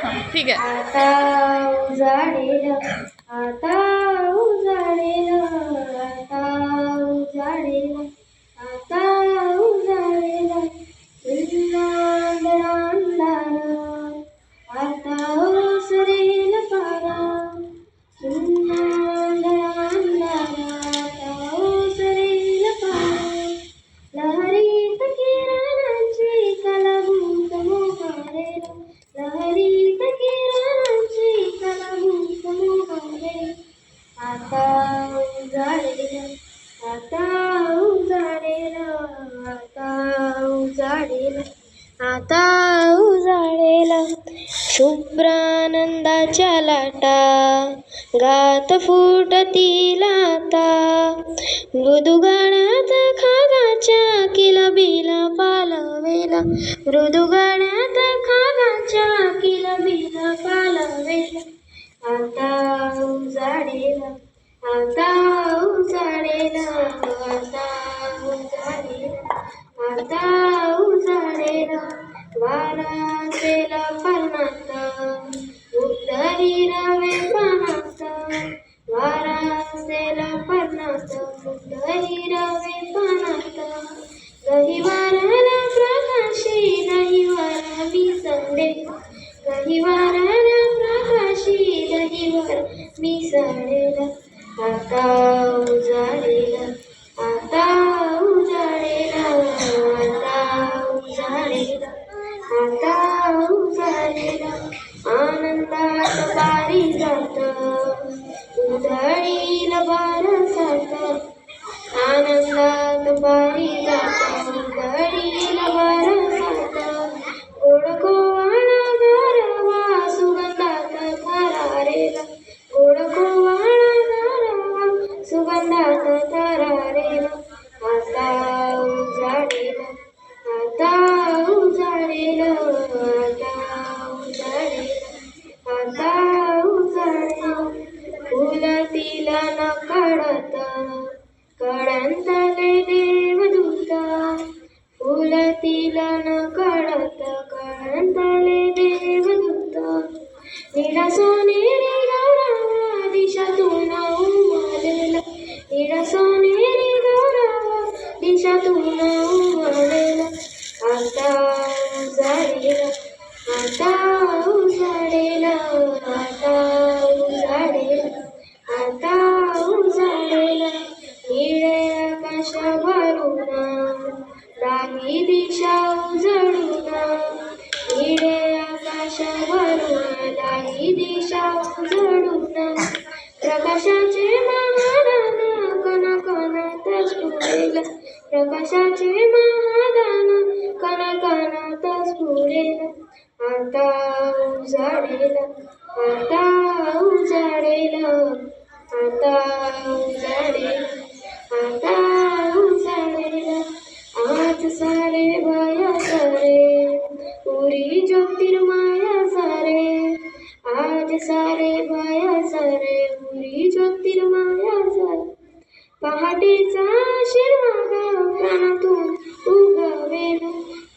ठीक आहे. आता उजाडेल, आता उजाडेल, आता उजाडेल, आता उजाडेल, अंधार अंधार, आता ओसरेल पारा, अंधार अंधार, आता ओसरेल पारा, लहरीत किरणांची कलाभूत मोहारेल, लहरीत किरणांची कलाभूत मोहारेल, आता उजाडेल, आता उजाडेल, आता उजाडेल, आता उजाडेल, शुभ्रानंदाच्या लाटा गात फुटतील आता, मृदुगाण्यात खागाच्या किलबिला पालवेला, मृदुगाण्यात खागाच्या किलबिला पालवेला, आता उजाडेल, आता उजाडेल, आता उजाडेल, आता उजाडेल, वारासेल पर्णात उतरी रवे पानात, वारासेल पर्णात उतरी रवे पानात, गहिवाराला प्रकाशी दहिवार मिसळेल, गहिवाराला प्रकाशी दहिवार मिसळेल, आता उजाडेल, आता उजाडेल, आता उजाडेल, आता उजाडेल, आनंदात पारिजात उधळील बारसात, आनंदात पारिजात उधळील बारसात, गोड कोवाळा गारवा सुगंधात थरारेला, गोड कोवाळा गारवा सुगंधात थरारेला, आता उजाडेल, आता उजाडेल, आता उजाडेल, आता उजाडेल, फुलतील नकळत कळंतले देवदूत, फुलतील नकळत कळंतले देवदूत, निळा सोनेरी गौरव दिशातून उमलला, निळा सोनेरी गौरव दिशातून उमलला, आता उजाडेल, आता उजाडेल, आता उजाडेल, आता उजाडेल, निळे आकाश भरून राही दिशा उजळून, निळे आकाश भरून राही दिशा उजळून, प्रकाशाचे महादान कण कणात स्फुरेल, प्रकाशाचे महादान कण कणात स्फुरेल, आता उजाडेल, आता उजाडेल, आता उजाडेल, आता उजाडेल, आज सारे भय सारे पुरी ज्योतिर्मय सारे, आज सारे भय सारे पुरी ज्योतिर्मय सारे, पहाटेचा आशीर्वाद प्राणातून उगवेल,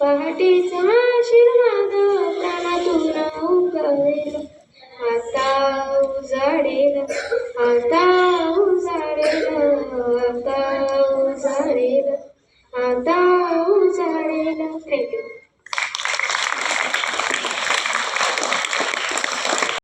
पहाटेचा आशीर्वाद प्राणातून उगवेल, आता उजाडेल,